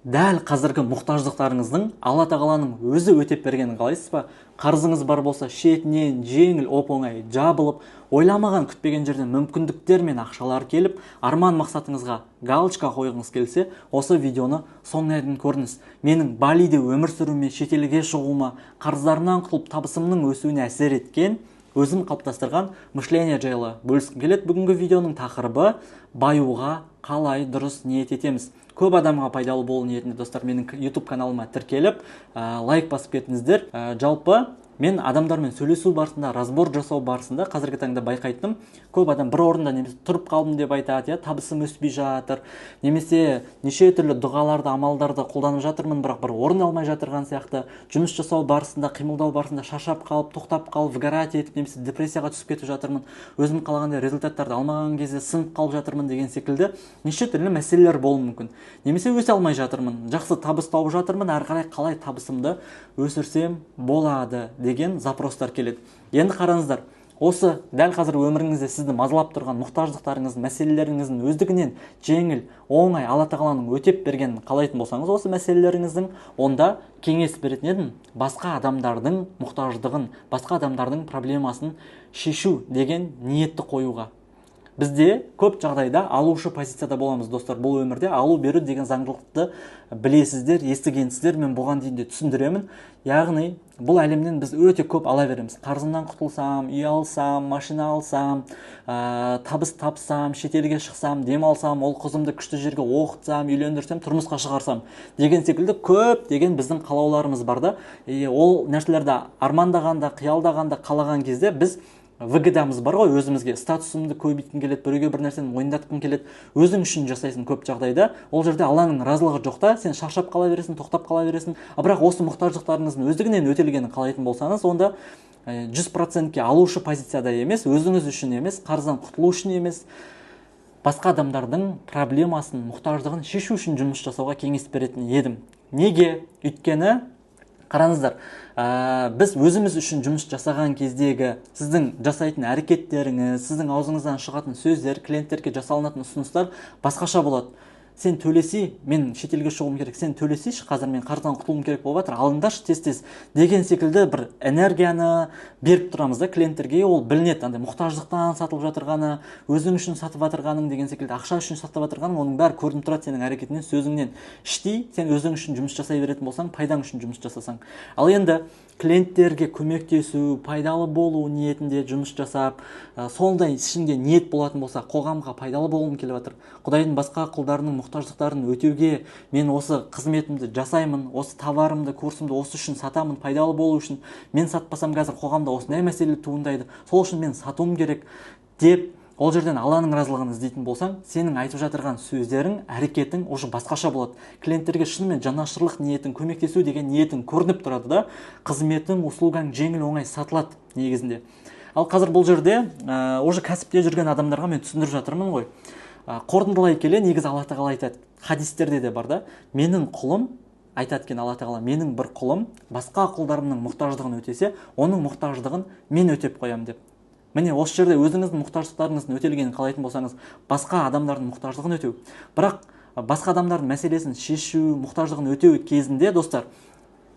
дәл қазіргі мұқтаждықтарыңыздың Алла тағаланың өзі өтеп бергенін қалайсыз ба? Қарызыңыз бар болса шетінен жеңіл оп-оңай жабылып, ойламаған күтпеген жерден мүмкіндіктер мен ақшалар келіп, арман мақсатыңызға галочка қойғыңыз келсе, осы видеоны соңына дейін көріңіз. Менің Балиде өмір сүруіме, шетелге шығуыма, қарыздарымнан құтылып табысымның өсуіне әсер еткен, өзім қалыптастырған мышление жайлы бөліскім келеді. Бүгінгі видеоның тақырыбы баюға қалай дұрыс ниет етеміз. Көп адамға пайдалы болу ниетінде достар, менің YouTube каналыма тіркеліп, лайк басып кетіңіздер. Жалпы мен адамдармен сөйлесу барысында, разбор жасау барысында қазіргі таңда байқайтыным, көп адам бір орында немесе тұрып қалдым деп айтады, табысым өспей жатыр, немесе неше түрлі дұғаларды, амалдарды қолданып жатырмын, бірақ бір орын алмай жатырған сияқты, жұмыс жасау барысында, қимылдау барысында шаршап қалып, тоқтап қалып, выгорать етіп, немесе депрессияға түсіп кетіп жатырмын, өзім қалағандай результаттарды алмаған кезде сынып қалып жатырмын деген секілді неше түрлі мәселелер болуы мүмкін. Немесе өсе алмай жатырмын, жақсы табыс тауып жатырмын, әрі қарай қалай табысымды өсірсем болады деген запростар келеді. Енді қараңыздар, осы дәл қазір өміріңізде сізді мазалап тұрған мұқтаждықтарыңыздың, мәселелеріңіздің өздігінен жеңіл, оңай Алла тағаланың өтеп бергенін қалайтын болсаңыз, осы мәселелеріңіздің, онда кеңес беретін едім, басқа адамдардың мұқтаждығын, басқа адамдардың проблемасын шешу деген ниетті қоюға. Бізде көп жағдайда алушы позицияда боламыз, достар. Бұл өмірде алу беру деген заңдылықты білесіздер, естігенсіздер, мен бұған дейін де түсіндіремін. Яғни бұл әлемнен біз өте көп ала береміз. Қарызымнан құтылсам, үй алсам, машина алсам, табыс тапсам, шетелге шықсам, демалсам, ол қызымды күшті жерге оқытсам, үйлендірсем, тұрмысқа шығарсам деген секілді көп деген біздің қалауларымыз бар да. Ол нәрселерді армандағанда, қиялдағанда, қалаған кезде біз выгодамыз бар ғой, өзімізге статусымды көбейткім келеді, біреуге бір нәрсені мойындатқым келеді, өзің үшін жасайсың көп жағдайда. Ол жерде Алланың разылығы жоқ та, сен шаршап қала бересің, тоқтап қала бересің. Бірақ осы мұқтаждықтарыңыздың өздігінен өтелгенін қалайтын болсаңыз, онда 100%-ке алушы позицияда емес, өзіңіз үшін емес, қарыздан құтылу үшін емес, басқа адамдардың проблемасын, мұқтаждығын шешу үшін жұмыс жасауға кеңес беретін едім. Неге? Өйткені қараңыздар, біз өзіміз үшін жұмыс жасаған кездегі сіздің жасайтын әрекеттеріңіз, сіздің аузыңыздан шығатын сөздер, клиенттерге жасалынатын ұсыныстар басқаша болады. Сен төлесе, мен шетелге шығуым керек, сен төлесейші, қазір мен қарыздан құтылуым керек болып жатыр, алыңдаршы тез-тез деген секілді бір энергияны беріп тұрамыз да клиенттерге. Ол білінеді, мұқтаждықтан сатылып жатырғаны, өзің үшін сатып жатырғаның деген секілді, ақша үшін сатып жатырғаның, оның бәрі көрініп тұрады сенің әрекетінен, сөзіңнен. Іштей сен өзің үшін жұмыс жасай беретін болсаң, пайдаң үшін жұмыс жасасаң. Ал енді клиенттерге көмектесу, пайдалы болу ниетінде жұмыс жасап, сондай ішінде ниет болатын болса, қоғамға пайдалы болғым келіп жатыр, Құдайдың басқа құлдарының мұқтаждықтарын өтеуге мен осы қызметімді жасаймын, осы товарымды, курсымды осы үшін сатамын, пайдалы болу үшін, мен сатпасам қазір қоғамда осындай мәселе туындайды, сол үшін мен сатуым керек деп, ол жерден Алланың разылығын іздейтін болсаң, сенің айтып жатырған сөздерің, әрекетің уже басқаша болады. Клиенттерге шынымен жанашырлық ниетің, көмектесу деген ниетің көрініп тұрады да, қызметің, услугаң жеңіл оңай сатылады негізінде. Ал қазір бұл жерде уже кәсіпте жүрген адамдарға мен түсіндіріп жатырмын ғой. Қорытындылай келе, негізі Алла тағала айтады, хадистерде де бар да, менің құлым, айтады екен Алла тағала, менің бір құлым басқа құлдарымның мұқтаждығын өтесе, оның мұқтаждығын мен өтеп қоямын деп. Міне осы жерде өзіңіздің мұқтаждықтарыңыздың өтелгенін қалайтын болсаңыз, басқа адамдардың мұқтаждығын өтеу. Бірақ басқа адамдардың мәселесін шешу, мұқтаждығын өтеу кезінде, достар,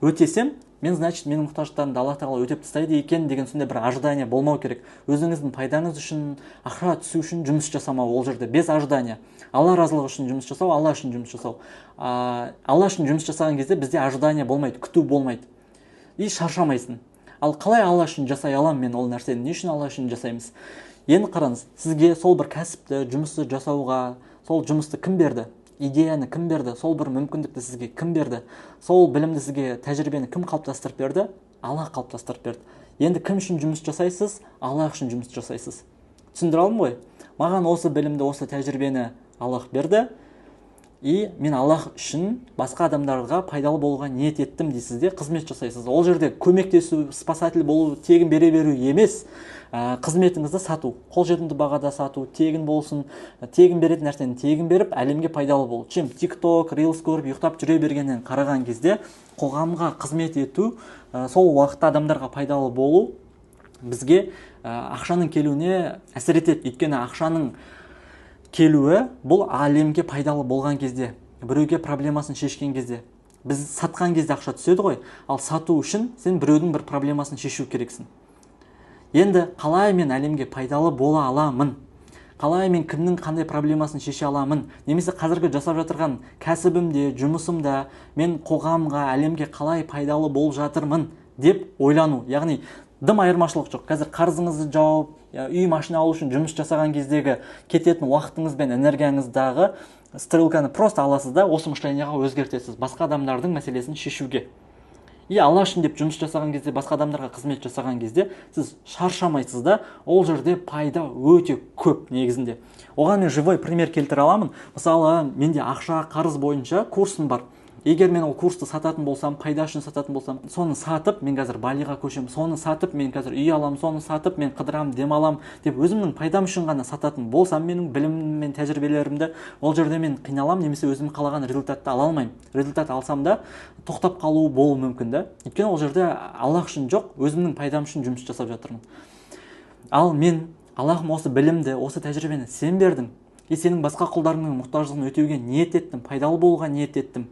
өтесем, мен, значит, менің мұқтаждықтарымды Алла тағала өтеп тастайды екен деген сондай бір ожидание болмау керек. Өзіңіздің пайдаңыз үшін, ақша түсу үшін жұмыс жасамау, ол жерде без ожидания. Алла разылығы үшін жұмыс жасау, Алла үшін жұмыс жасау. Алла үшін жұмыс жасаған кезде бізде ожидание болмайды, күту болмайды. И шаршамайсың. Ал қалай Алла үшін жасай аламын мен ол нәрсені? Не үшін Алла үшін жасаймыз? Енді қараңыз, сізге сол бір кәсіпті, жұмысты жасауға, сол жұмысты кім берді? Идеяны кім берді? Сол бір мүмкіндікті сізге кім берді? Сол білімді сізге, тәжірибені кім қалыптастырып берді? Алла қалыптастырып берді. Енді кім үшін жұмыс жасайсыз? Алла үшін жұмыс жасайсыз. Түсіндіре алдым ғой? Маған осы білімді, осы тәжірибені Аллах берді. И мен Аллах үшін басқа адамдарға пайдалы болуға ниет еттім дейсіз де, қызмет жасайсыз. Ол жерде көмектесу, спасатель болу, тегін бере беру емес, қызметіңізді сату, қолжетімді бағада сату, тегін болсын, тегін беретін нәрсені тегін беріп, әлемге пайдалы болу. Чем TikTok, Reels көріп, ұйықтап жүре бергеннен қараған кезде, қоғамға қызмет ету, сол уақытта адамдарға пайдалы болу бізге ақшаның келуіне әсер етеді. Өйткені ақшаның келуі бұл әлемге пайдалы болған кезде, біреуге проблемасын шешкен кезде, біз сатқан кезде ақша түседі ғой, ал сату үшін сен біреудің бір проблемасын шешу керексің. Енді қалай мен әлемге пайдалы бола аламын, қалай мен кімнің қандай проблемасын шеше аламын, немесе қазіргі жасап жатырған кәсібімде, жұмысымда мен қоғамға, әлемге қалай пайдалы болып жатырмын деп ойлану. Яғни дым айырмашылық жоқ. Қазір қарызыңызды жауып, үй машина алу үшін жұмыс жасаған кездегі кететін уақытыңыз бен энергияңыздағы стрелканы просто аласыз да осы мышлениеға өзгертесіз, басқа адамдардың мәселесін шешуге. Алла үшін деп жұмыс жасаған кезде, басқа адамдарға қызмет жасаған кезде сіз шаршамайсыз да, ол жерде пайда өте көп негізінде. Оған мен живой пример келтіре аламын. Мысалы, менде ақша қарыз бойынша курсым бар. Егер мен ол курсты сататын болсам, пайда үшін сататын болсам, соны сатып мен қазір Балиға көшем, соны сатып мен қазір үй алам, соны сатып мен қыдырам, демалам деп өзімнің пайдам үшін ғана сататын болсам, менің білімім мен тәжірибелерімді ол жерде мен қиналам, немесе өзім қалаған результатты ала алмаймын. Результат алсам да тоқтап қалу болуы мүмкін да. Өйткені ол жерде Аллах үшін жоқ, өзімнің пайдам үшін жұмыс жасап жатырмын. Ал мен Аллахым осы білімді, осы тәжірибені сен бердің, сенің басқа құлдарыңның мұқтаждығын өтеуге ниет еттім, пайдалы болуға ниет еттім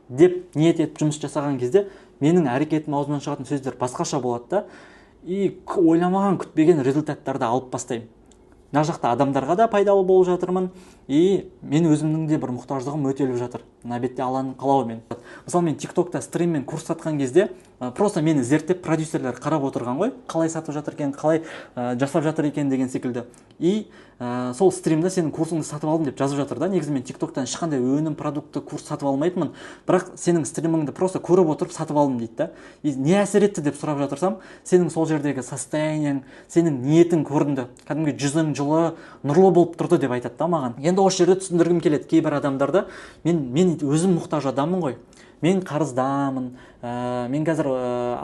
деп ниет етіп жұмыс жасаған кезде менің әрекетім аузымнан шығатын сөздер басқаша болады да, ойламаған, күтпеген результаттарды алып бастаймын. Мына жақта адамдарға да пайдалы болып жатырмын, мен өзімнің де бір мұқтаждығым өтеліп жатыр. Мына бетте Алланың қалауымен. Мысалы, мен TikTokта стриммен курс сатқан кезде просто мені зерттеп продюсерлер қарап отырған ғой, қалай сатып жатыр екен, қалай жасап жатыр екен деген секілді. Сол стримде сенің курсыңды сатып алдым деп жазып жатыр да. Негізі мен TikToктан ешқандай өнім, продукты, курс сатып алмайтынмын, бірақ сенің стриміңді просто көріп отырып сатып алдым дейді да. Не әсер етті деп сұрап жатырсам, сенің сол жердегі состояниең, сенің ниетің көрінді. Кәдімгі жүзің жылы, нұрлы болып тұрды деп айтады да маған. Енді осы жерде түсіндіргім келеді кейбір адамдарды, мен өзім мұқтаж адаммын ғой. Мен қарыздамын, мен қазір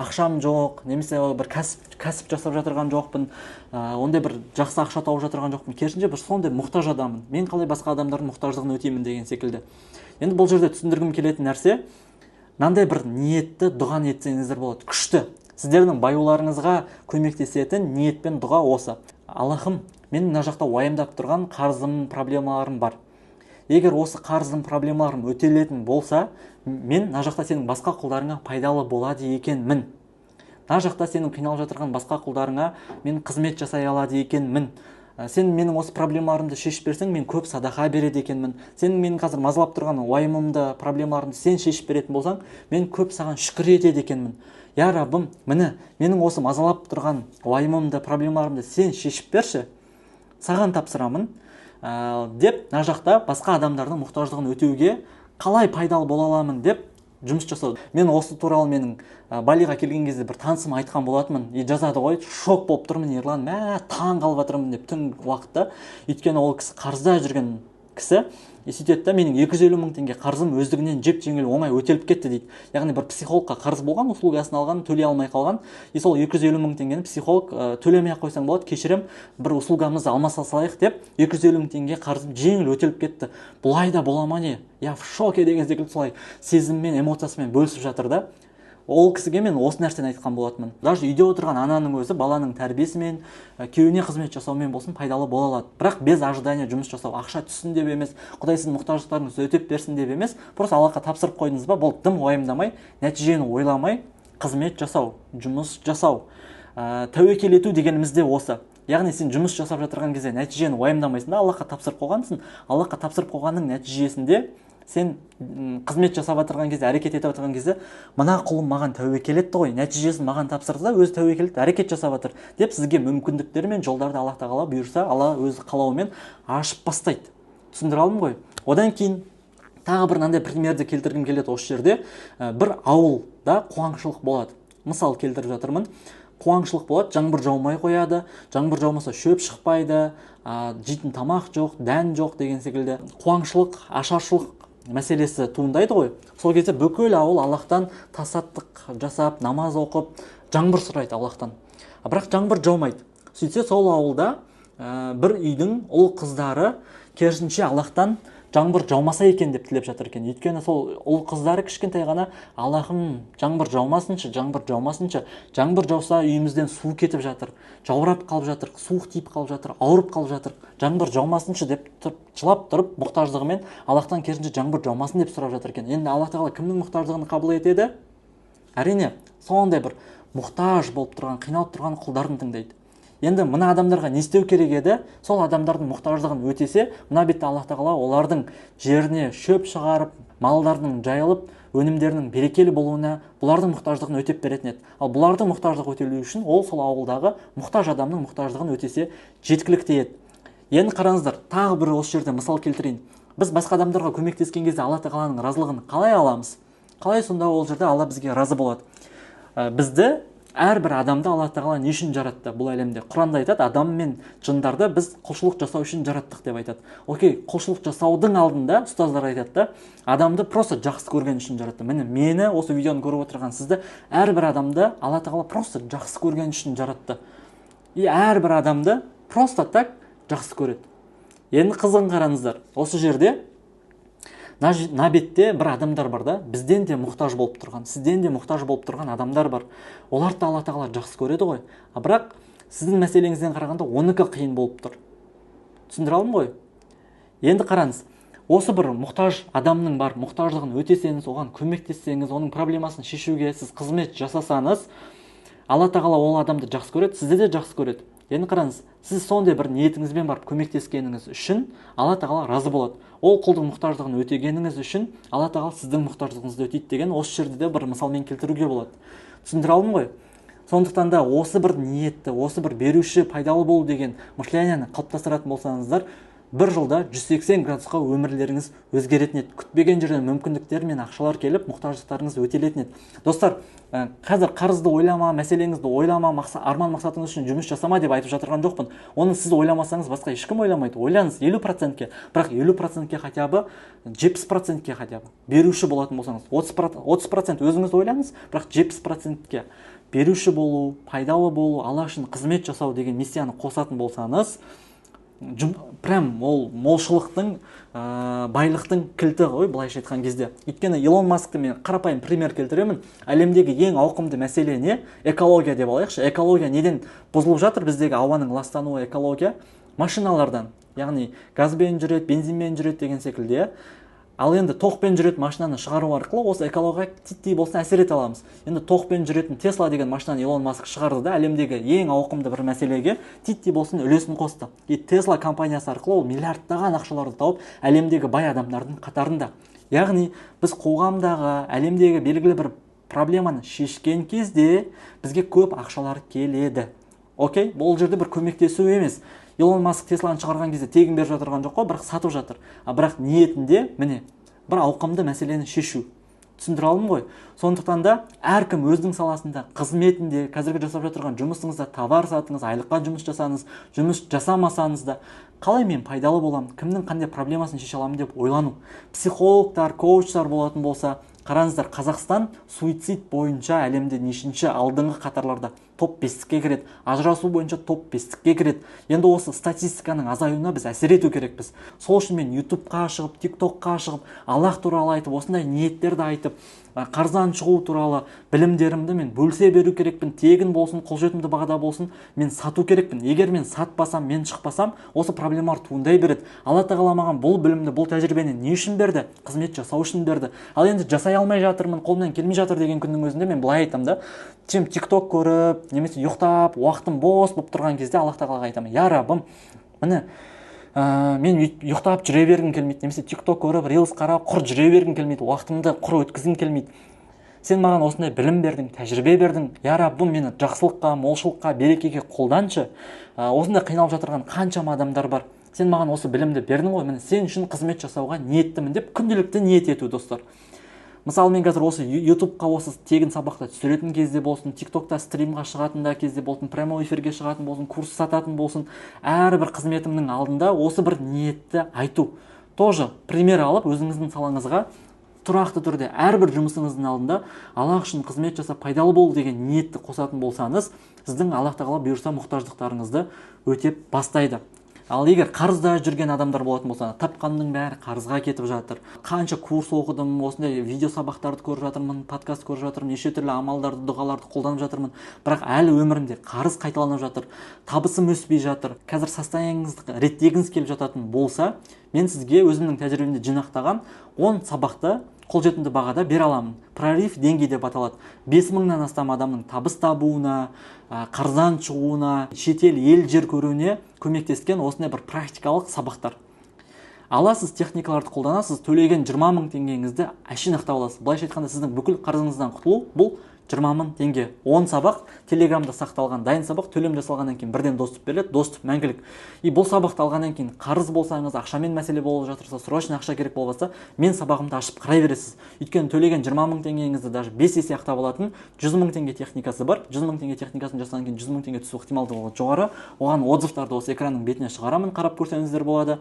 ақшам жоқ, немесе бір кәсіп жасап жатырған жоқпын, ондай бір жақсы ақша тауып жатырған жоқпын. Керісінше бір сондай мұқтаж адаммын. Мен қалай басқа адамдардың мұқтаждығын өтеймін деген секілді. Енді бұл жерде түсіндіргім келетін нәрсе, мынандай бір ниетті дұға етсеңіздер болады. Күшті. Сіздердің баюларыңызға көмектесетін ниет пен дұға осы. Аллахым, мен мына жақта уайымдап тұрған қарызым, проблемаларым бар. Егер осы қарыздың проблемаларым өтелетін болса, мен мына жақта сенің басқа құлдарыңа пайдалы болады екенмін. Мына жақта сенің қиналып жатырған басқа құлдарыңа мен қызмет жасай алады екенмін. Сен менің осы проблемаларымды шешіп берсең, мен көп садақа береді екенмін. Сен менің қазір мазалап тұрған уайымымды, проблемаларымды сен шешіп беретін болсаң, мен көп саған шүкір етеді екенмін. Я Раббым, менің осы мазалап тұрған уайымымды, проблемаларымды сен шешіп берші. Саған тапсырамын деп мына жақта басқа адамдардың мұқтаждығын өтеуге қалай пайдалы бола аламын деп жұмыс жасау. Мен осы туралы менің Балиға келген кезде бір танысым айтқан болатынмын. Жазады ғой, шок болып тұрмын, Ерлан, таң қалып жатырмын деп түнгі уақытта. Өйткені ол кісі қарызда жүрген кісі. Сөйтеді да, менің 250 мың теңге қарызым өздігінен жеңіл оңай өтеліп кетті дейді. Яғни бір психологқа қарыз болған, услугасын алған, төлей алмай қалған. Сол 250 мың теңгені психолог төлемей ақ қойсаң болады, кешірім, бір услугамызды алмаса салайық деп 250 мың теңге қарызым жеңіл өтеліп кетті. Бұлай да бола ма не? Я в шоке деген секілді солай сезіммен, эмоциясымен бөлісіп жатыр да. Ол кісіге мен осы нәрсені айтқан болатынмын. Даже үйде отырған ананың өзі баланың тәрбиесімен, күйеуіне қызмет жасаумен болсын пайдалы бола алады. Бірақ без ожидания жұмыс жасау, ақша түссін деп емес, Құдай сіздің мұқтаждықтарыңызды өтеп берсін деп емес, просто Аллахқа тапсырып қойдыңыз ба, бұл дым уайымдамай, нәтижені ойламай қызмет жасау, жұмыс жасау. Тәуекел ету дегеніміз де осы. Яғни сен жұмыс жасап жатырған кезде нәтижені уайымдамайсың да, Аллахқа тапсырып қойғансың. Аллахқа тапсырып қойғанның нәтижесінде сен қызмет жасап жатырған кезде, әрекет етіп жатырған кезде, мына құлым маған тәуекел етті ғой, нәтижесін маған тапсырды да, өзі тәуекел етті, әрекет жасап жатыр деп сізге мүмкіндіктер мен жолдарды Аллах тағала бұйырса, Алла өзі қалауымен ашып бастайды. Түсіндіре алдым ғой. Одан кейін тағы бір мынандай примерді келтіргім келеді осы жерде. Бір ауылда қуаңшылық болады. Мысал келтіріп жатырмын. Қуаңшылық болады, жаңбыр жаумай қояды, жаңбыр жаумаса шөп шықпайды, жейтін тамақ жоқ, дән жоқ деген секілді. Қуаңшылық, ашаршылық мәселесі туындайды ғой. Сол кезде бүкіл ауыл Аллахтан тасаттық жасап, намаз оқып, жаңбыр сұрайды Аллахтан. Бірақ жаңбыр жаумайды. Сөйтсе сол ауылда бір үйдің ұл қыздары керісінше Аллахтан жаңбыр жаумаса екен деп тілеп жатыр екен. Өйткені сол ұл қыздары кішкентай ғана Аллахым жаңбыр жаумасыншы, жаңбыр жаумасыншы. Жаңбыр жауса үйімізден су кетіп жатыр, жаурап қалып жатыр, суық тиіп қалып жатыр, ауырып қалып жатыр. Жаңбыр жаумасыншы деп жылап тұрып мұқтаждығымен Аллахтан керісінше жаңбыр жаумасын деп сұрап жатыр екен. Енді Аллах тағала кімнің мұқтаждығын қабыл етеді? Әрине, сондай бір мұқтаж болып тұрған, қиналып тұрған құлдарын тыңдайды. Енді мына адамдарға не істеу керек еді? Сол адамдардың мұқтаждығын өтесе, мына бетте Аллах тағала олардың жеріне шөп шығарып, малдарының жайылып, өнімдерінің берекелі болуына бұлардың мұқтаждығын өтеп беретін еді. Ал бұлардың мұқтаждығы өтелу үшін ол сол ауылдағы мұқтаж адамның мұқтаждығын өтесе жеткілікті еді. Енді қараңыздар, тағы бір осы жерде мысал келтірейін. Біз басқа адамдарға көмектескен кезде Алла тағаланың разылығын қалай аламыз? Қалай сонда ол жерде Алла бізге разы болады? Бізді әрбір адамды Алла тағала не үшін жаратты бұл әлемде? Құранда айтады, адам мен жындарды біз құлшылық жасау үшін жараттық деп айтады. Окей, құлшылық жасаудың алдында ұстаздар айтады да, адамды просто жақсы көрген үшін жаратты. Мені осы видеоны көріп отырған сізді, әрбір адамды Алла тағала просто жақсы көрген үшін жаратты. И әрбір адамды просто так жақсы көреді. Енді қызығын қараңыздар, осы жерде мына бетте бір адамдар бар да, бізден де мұқтаж болып тұрған, сізден де мұқтаж болып тұрған адамдар бар. Оларды да Алла тағала жақсы көреді ғой. Бірақ сіздің мәселеңізден қарағанда оныкі қиын болып тұр. Түсіндіре алдым ғой? Енді қараңыз, осы бір мұқтаж адамның бар мұқтаждығын өтесеңіз, оған көмектессеңіз, оның проблемасын шешуге сіз қызмет жасасаңыз, Алла тағала ол адамды жақсы көреді, сізді де жақсы көреді. Енді қараңыз, сіз сондай бір ниетіңізбен барып көмектескеніңіз үшін Алла тағала разы болады. Ол құлдың мұқтаждығын өтегеніңіз үшін Алла тағала сіздің мұқтаждығыңызды өтейді деген осы жерде де бір мысалмен келтіруге болады. Түсіндіре алдым ғой? Сондықтан да осы бір ниетті, осы бір беруші пайдалы болу деген мышлениені қалыптастыратын болсаңыздар, бір жылда 180 градусқа өмірлеріңіз өзгеретін еді. Күтпеген жерден мүмкіндіктер мен ақшалар келіп, мұқтаждықтарыңыз өтелетін еді. Достар, қазір қарызды ойлама, мәселеңізді ойлама, арман мақсатыңыз үшін жұмыс жасама деп айтып жатырған жоқпын. Оны сіз ойламасаңыз, басқа ешкім ойламайды. Ойлаңыз 50%-ке, бірақ 50%-ке хотя бы, 70%-ке хотя бы беруші болатын болсаңыз, 30% өзіңіз ойлаңыз, бірақ 70%-ке беруші болу, пайдалы болу, Алла үшін қызмет жасау деген миссияны қосатын болсаңыз, прям ол молшылықтың, байлықтың кілті ғой, былайша айтқан кезде. Өйткені Илон Маскты мен қарапайым пример келтіремін. Әлемдегі ең ауқымды мәселе не? Экология деп алайықшы. Экология неден бұзылып жатыр? Біздегі ауаның ластануы экология машиналардан. Яғни газбен жүреді, бензинмен жүреді деген секілді. Ал енді тоқпен жүретін машинаны шығару арқылы осы экологияға титтей болсын әсер ете аламыз. Енді тоқпен жүретін Tesla деген машинаны Илон Маск шығарды да, әлемдегі ең ауқымды бір мәселеге титтей болсын үлесін қосты. И Tesla компаниясы арқылы ол миллиардтаған ақшаларды тауып, әлемдегі бай адамдардың қатарында. Яғни біз қоғамдағы, әлемдегі белгілі бір проблеманы шешкен кезде бізге көп ақшалар келеді. Окей, бұл жерде бір көмектесу емес. Илон Маск Тесланы шығарған кезде тегін беріп жатырған жоқ қой, бірақ сатып жатыр. Бірақ ниетінде міне бір ауқымды мәселені шешу. Түсіндіре алдым ғой? Сондықтан да әркім өзінің саласында, қызметінде, қазіргі жасап жатырған жұмысыңызда товар сатыңыз, айлыққа жұмыс жасаңыз, жұмыс жасамасаңыз да қалай мен пайдалы боламын, кімнің қандай проблемасын шеше аламын деп ойлану. Психологтар, коучтар болатын болса, қараңыздар, Қазақстан суицид бойынша әлемде нешінші алдыңғы қатарларда топ 5-ке кіреді, ажырасу бойынша топ 5-ке кіреді. Енді осы статистиканың азаюына біз әсер ету керекпіз. Сол үшін мен YouTube-қа шығып, TikTok-қа шығып, Аллах туралы айтып, осындай ниеттерді айтып, қарыздан шығу туралы білімдерімді мен бөлісе беру керекпін. Тегін болсын, қолжетімді бағада болсын, мен сату керекпін. Егер мен сатпасам, мен шықпасам, осы проблемалар туындай береді. Алла тағала маған бұл білімді, бұл тәжірибені не үшін берді? Қызмет жасау үшін берді. Ал енді жасай алмай жатырмын, қолымнан келмей жатыр деген күннің өзінде мен былай айтамын да, TikTok көріп, немесе ұйықтап, уақытым бос болып тұрған кезде Аллах тағалаға айтамын: "Я Раббым, міне мен ұйықтап жүре бергім келмейді, немесе TikTok көріп, Reels қарап, құр жүре бергім келмейді, уақытымды құр өткізгім келмейді. Сен маған осындай білім бердің, тәжірибе бердің. Я Раббым, мені жақсылыққа, молшылыққа, берекеге қолданшы. Осындай қиналып жатырған қаншама адамдар бар. Сен маған осы білімді бердің ғой, міне сен үшін қызмет жасауға ниеттімін" деп күнделікті ниет ету, достар. Мысалы, мен қазір осы YouTube-қа осы тегін сабақта түсіретін кезде болсын, TikTok-та стримға шығатында кезде болсын, прямой эфирге шығатын болсын, курс сататын болсын, әрбір қызметімнің алдында осы бір ниетті айту. Тоже пример алып, өзіңіздің салаңызға тұрақты түрде әрбір жұмысыңыздың алдында Аллах үшін қызмет жасап пайдалы болу деген ниетті қосатын болсаңыз, сіздің Аллах тағала бұйырса мұқтаждықтарыңызды өтеп бастайды. Ал егер қарызда жүрген адамдар болатын болса, тапқанның бәрі қарызға кетіп жатыр. Қанша курс оқыдым, осындай видео сабақтарды көріп жатырмын, подкаст көріп жатырмын, неше түрлі амалдарды, дұғаларды қолданып жатырмын. Бірақ әлі өмірімде қарыз қайталанып жатыр, табысым өспей жатыр. Қазір состояниеңізді реттегіңіз келіп жататын болса, мен сізге өзімнің тәжірибемде жинақтаған 10 сабақты қолжетімді бағада бере аламын. Прорыв деңгейі деп аталады. 5000-нан астам адамның табыс табуына, қарыздан шығуына, шетел ел жер көруіне көмектескен осындай бір практикалық сабақтар. Аласыз, техникаларды қолданасыз, төлеген 20 000 теңгеңізді әшейін ақтап аласыз. Былайша айтқанда, сіздің бүкіл қарызыңыздан құтылу бұл 20 000 теңге. 10 сабақ Телеграмда сақталған, дайын сабақ, төлем жасалғаннан кейін бірден доступ беріледі, доступ мәңгілік. Бұл сабақты алғаннан кейін қарыз болсаңыз, ақшамен мәселе болып жатырса, срочно ақша керек болып жатса, мен сабағымды ашып қарай бересіз. Өйткені төлеген 20 000 теңгеңізді даже 5 есе ақтап алатын 100 000 теңге техникасы бар. 100 000 теңге техникасын жасағаннан кейін 100 000 теңге түсу ықтималдығы жоғары. Оған отзывтарды осы экранның бетіне шығарамын, қарап көрсеңіздер болады.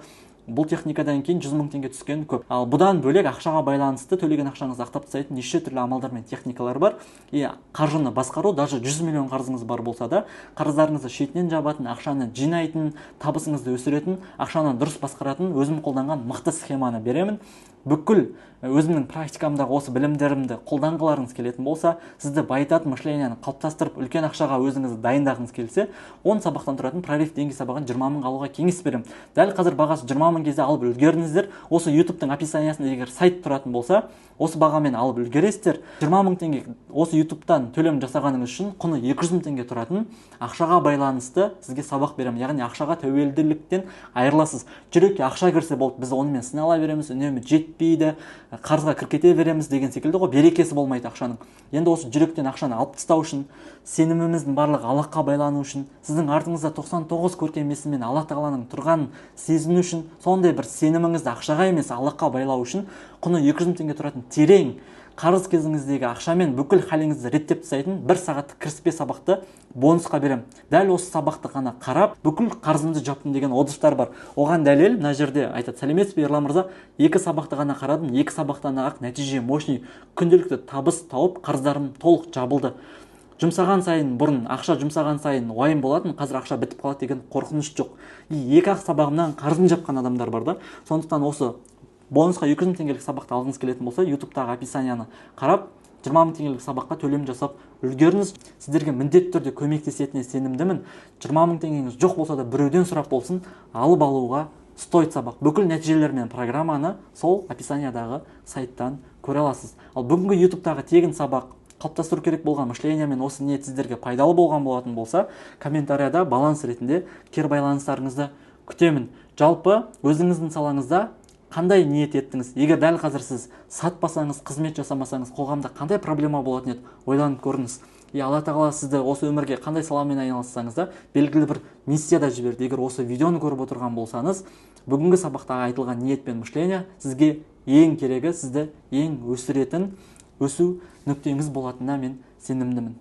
Бұл техникадан кейін 100 000 теңге түскен көп. Ал бұдан бөлек ақшаға байланысты төлеген ақшаңызды ақтап тастайтын неше түрлі амалдар мен техникалар бар. Қаржыны басқару, даже 100 миллион қарызыңыз бар болса да, қарыздарыңызды шетінен жабатын, ақшаны жинайтын, табысыңызды өсіретін, ақшаны дұрыс басқаратын өзім қолданған мықты схеманы беремін. Бүкіл өзімнің практикамдағы осы білімдерімді қолданғыларыңыз келетін болса, сізді байытатын мышленияны қалыптастырып, үлкен ақшаға өзіңізді дайындағыңыз келсе, 10 сабақтан тұратын прорыв деңгей сабағын 20 000 алуға кеңес беремін. Дәл қазір бағасы 20 000 кезде алып үлгеріңіздер. Осы YouTube-тың описаниясында егер сайт тұратын болса, осы бағамен алып үлгересіздер. 20 000 теңге осы YouTube-тан төлем жасағаныңыз үшін құны 200 000 теңге тұратын ақшаға байланысты сізге сабақ беремін. Яғни ақшаға тәуелділіктен айырыласыз. Жүрекке ақша кірсе болды, біз онымен сынала береміз, үнемі жетпейді, қарызға кіркете береміз деген секілді ғой, берекесі болмайды ақшаның. Енді осы жүректен ақшаны алып тастау үшін, сеніміміздің барлығы Аллахқа байлану үшін, сіздің артыңызда 99 көркем есіммен Алла тағаланың тұрғанын сезіну үшін, сондай бір сеніміңізді ақшаға емес Аллахқа байлау үшін құны 200 000 теңге тұратын терең қарыз кезіңіздегі ақшамен бүкіл халіңізді реттеп тастайтын 1 сағаттық кіріспе сабақты бонусқа беремін. Дәл осы сабақты ғана қарап, бүкіл қарызымды жаптым деген отзывтар бар. Оған дәлел мына жерде айтады: сәлеметсіз бе Ерлан мырза, 2 сабақты ғана қарадым, 2 сабақтан ақ нәтиже мощный, күнделікті табыс тауып, қарыздарым толық жабылды. Жұмсаған сайын, бұрын ақша жұмсаған сайын уайым болатын, қазір ақша бітіп қалады деген қорқыныш жоқ. 2-ақ сабағымнан қарызын жапқан адамдар бар да. Сондықтан осы бонусқа 200 000 теңгелік сабақты алғыңыз келетін болса, YouTube-тағы описанияны қарап, 20 000 теңгелік сабаққа төлем жасап үлгеріңіз. Сіздерге міндетті түрде көмектесетініне сенімдімін. 20 000 теңгеңіз жоқ болса да біреуден сұрап болсын, алып алуға стоит сабақ. Бүкіл нәтижелер мен программаны сол описаниядағы сайттан көре аласыз. Ал бүгінгі YouTube-тағы тегін сабақ қалыптастыру керек болған мышление мен осы ниет сіздерге пайдалы болған болатын болса, комментарияда баланс ретінде кері байланыстарыңызды күтемін. Жалпы өзіңіздің салаңызда қандай ниет еттіңіз? Егер дәл қазір сіз сатпасаңыз, қызмет жасамасаңыз, қоғамда қандай проблема болатын еді? Ойланып көріңіз. Алла тағала сізді осы өмірге қандай саламен айналыссаңыз да, белгілі бір миссияда жіберді. Егер осы видеоны көріп отырған болсаңыз, бүгінгі сабақтағы айтылған ниет пен мышление сізге ең керегі, сізді ең өсіретін өсу нүктеңіз болатынына мен сенімдімін.